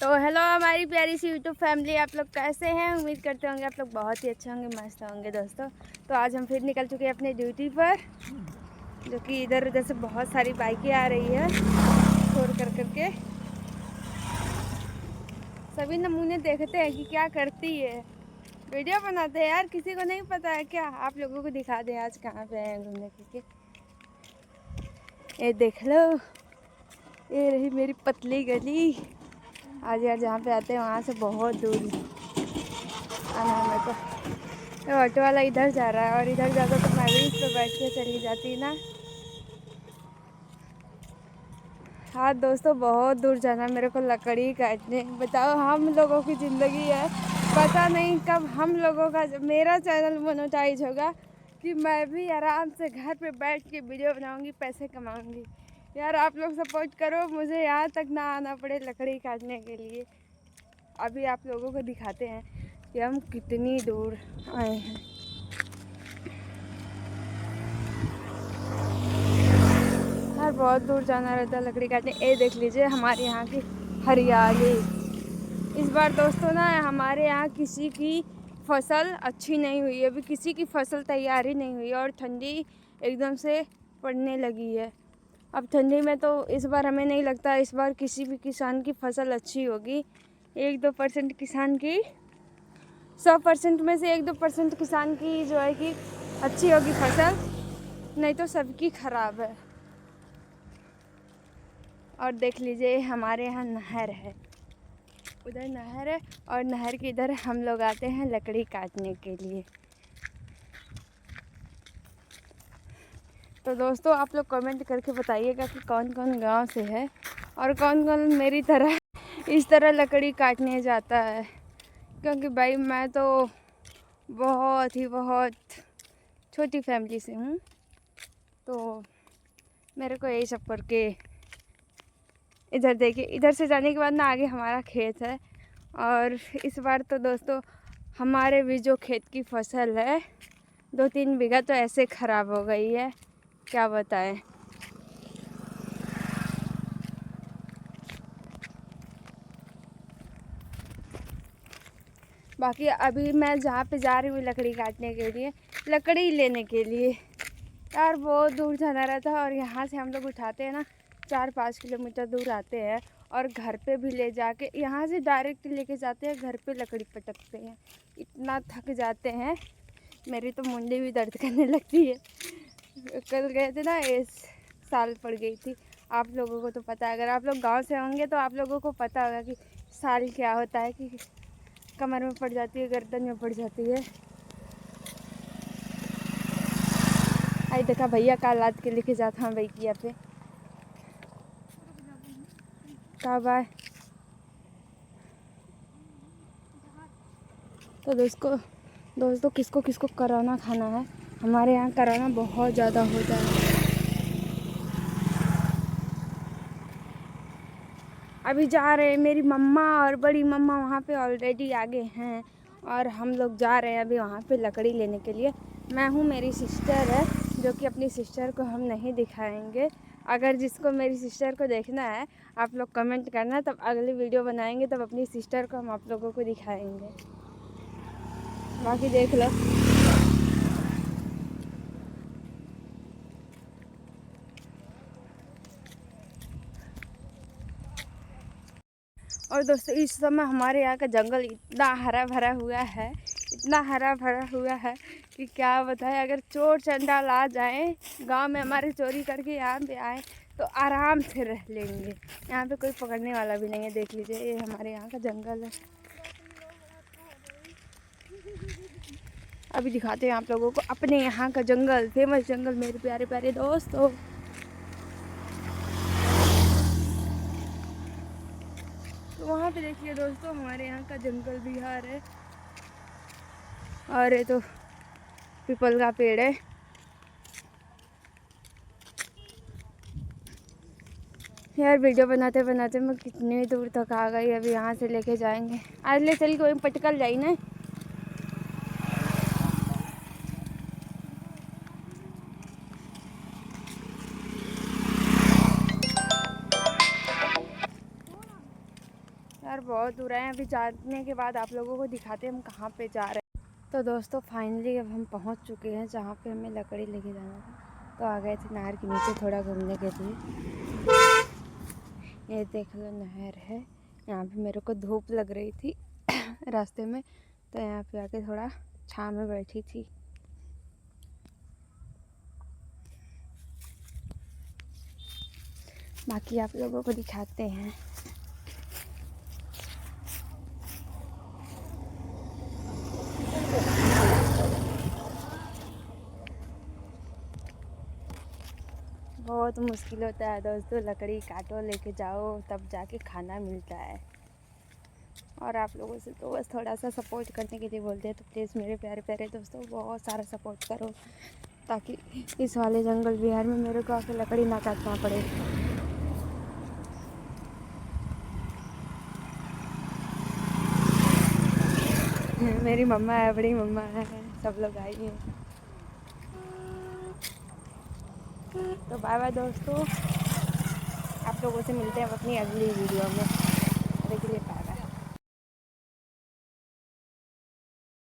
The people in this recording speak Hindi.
तो हेलो हमारी प्यारी सी यूट्यूब फैमिली, आप लोग कैसे हैं? उम्मीद करते होंगे आप लोग बहुत ही अच्छे होंगे, मस्त होंगे दोस्तों। तो आज हम फिर निकल चुके हैं अपने ड्यूटी पर, जो कि इधर उधर से बहुत सारी बाइकें आ रही है छोड़ करके। सभी नमूने देखते हैं कि क्या करती है, वीडियो बनाते हैं यार, किसी को नहीं पता है क्या? आप लोगों को दिखा दें आज कहाँ पे हैं घूमने के। ये देख लो, ये रही मेरी पतली गली। आज यार जहाँ पे आते हैं वहाँ से बहुत दूर आना है मेरे को। तो ऑटो वाला इधर जा रहा है और इधर जाता तो मैं भी इस पर बैठ के चली जाती ना। हाँ दोस्तों, बहुत दूर जाना मेरे को लकड़ी काटने। बताओ, हम लोगों की ज़िंदगी है, पता नहीं कब हम लोगों का मेरा चैनल मोनेटाइज होगा कि मैं भी आराम से घर पे बैठ के वीडियो बनाऊंगी, पैसे कमाऊंगी। यार आप लोग सपोर्ट करो, मुझे यहाँ तक ना आना पड़े लकड़ी काटने के लिए। अभी आप लोगों को दिखाते हैं कि हम कितनी दूर आए हैं। यार बहुत दूर जाना रहता है लकड़ी काटने। ये देख लीजिए हमारे यहाँ की हरियाली। इस बार दोस्तों ना हमारे यहाँ किसी की फसल अच्छी नहीं हुई, अभी किसी की फसल तैयार ही नहीं हुई और ठंडी एकदम से पड़ने लगी है। अब ठंडी में तो इस बार हमें नहीं लगता इस बार किसी भी किसान की फसल अच्छी होगी। 1-2% किसान की, 100% में से 1-2% किसान की जो है कि अच्छी होगी फसल, नहीं तो सबकी खराब है। और देख लीजिए हमारे यहाँ नहर है, उधर नहर है और नहर के इधर हम लोग आते हैं लकड़ी काटने के लिए। तो दोस्तों आप लोग कमेंट करके बताइएगा कि कौन कौन गांव से है और कौन कौन मेरी तरह इस तरह लकड़ी काटने जाता है। क्योंकि भाई मैं तो बहुत छोटी फैमिली से हूँ, तो मेरे को यही सब करके इधर देखिए, इधर से जाने के बाद ना आगे हमारा खेत है। और इस बार तो दोस्तों हमारे भी जो खेत की फसल है 2-3 बीघा तो ऐसे ख़राब हो गई है, क्या बताएं। बाकी अभी मैं जहाँ पे जा रही हूँ लकड़ी काटने के लिए, लकड़ी लेने के लिए, यार बहुत दूर जाना रहता है। और यहाँ से हम लोग उठाते हैं ना 4-5 किलोमीटर दूर आते हैं और घर पे भी ले जाके यहाँ से डायरेक्ट लेके जाते हैं, घर पे लकड़ी पटकते हैं। इतना थक जाते हैं, मेरी तो मुंडी भी दर्द करने लगती है। कल गए थे ना, इस साल पड़ गई थी। आप लोगों को तो पता है, अगर आप लोग गांव से होंगे तो आप लोगों को पता होगा कि साल क्या होता है, कि कमर में पड़ जाती है, गर्दन में पड़ जाती है। आई देखा भैया का लाद के लेके जाता हूँ भैया पे कब आए। तो दोस्तों किसको किसको कोरोना खाना है? हमारे यहाँ कोरोना बहुत ज़्यादा होता है। अभी जा रहे हैं, मेरी मम्मा और बड़ी मम्मा वहाँ पे ऑलरेडी आगे हैं और हम लोग जा रहे हैं अभी वहाँ पे लकड़ी लेने के लिए। मैं हूँ, मेरी सिस्टर है, जो कि अपनी सिस्टर को हम नहीं दिखाएंगे। अगर जिसको मेरी सिस्टर को देखना है आप लोग कमेंट करना, तब अगली वीडियो बनाएंगे, तब अपनी सिस्टर को हम आप लोगों को दिखाएंगे। बाकी देख लो। और दोस्तों इस समय हमारे यहाँ का जंगल इतना हरा भरा हुआ है, इतना हरा भरा हुआ है कि क्या बताएं। अगर चोर चंडाल आ जाएं गांव में हमारे, चोरी करके यहाँ पे आए तो आराम से रह लेंगे। यहाँ पे कोई पकड़ने वाला भी नहीं है। देख लीजिए ये हमारे यहाँ का जंगल है। अभी दिखाते हैं आप लोगों को अपने यहाँ का जंगल, फेमस जंगल मेरे प्यारे प्यारे दोस्तों। तो वहाँ पे देखिए दोस्तों हमारे यहाँ का जंगल बिहार है और ये तो पीपल का पेड़ है। यार वीडियो बनाते बनाते मैं कितनी दूर तक आ गई। अभी यहाँ से लेके जाएंगे, आज ले चल कोई पटकल जाई ना। यार बहुत दूर है, अभी जाने के बाद आप लोगों को दिखाते हैं हम कहाँ पे जा रहे हैं। तो दोस्तों फाइनली अब हम पहुँच चुके हैं जहाँ पे हमें लकड़ी लेके जाना था। तो आ गए थे नहर के नीचे थोड़ा घूमने के लिए। ये देख लो नहर है, यहाँ पे मेरे को धूप लग रही थी रास्ते में, तो यहाँ पे आके थोड़ा छाँव में बैठी थी। बाकी आप लोगों को दिखाते हैं। बहुत मुश्किल होता है दोस्तों, लकड़ी काटो लेके जाओ तब जाके खाना मिलता है। और आप लोगों से तो बस थोड़ा सा सपोर्ट करने के लिए बोलते हैं, तो प्लीज़ मेरे प्यारे प्यारे दोस्तों बहुत सारा सपोर्ट करो, ताकि इस वाले जंगल बिहार में मेरे को आके लकड़ी ना काटना पड़े। मेरी मम्मा है, बड़ी मम्मा है, सब लोग आई हैं। तो बाय बाय दोस्तों, आप लोगों से मिलते हैं अपनी अगली वीडियो में।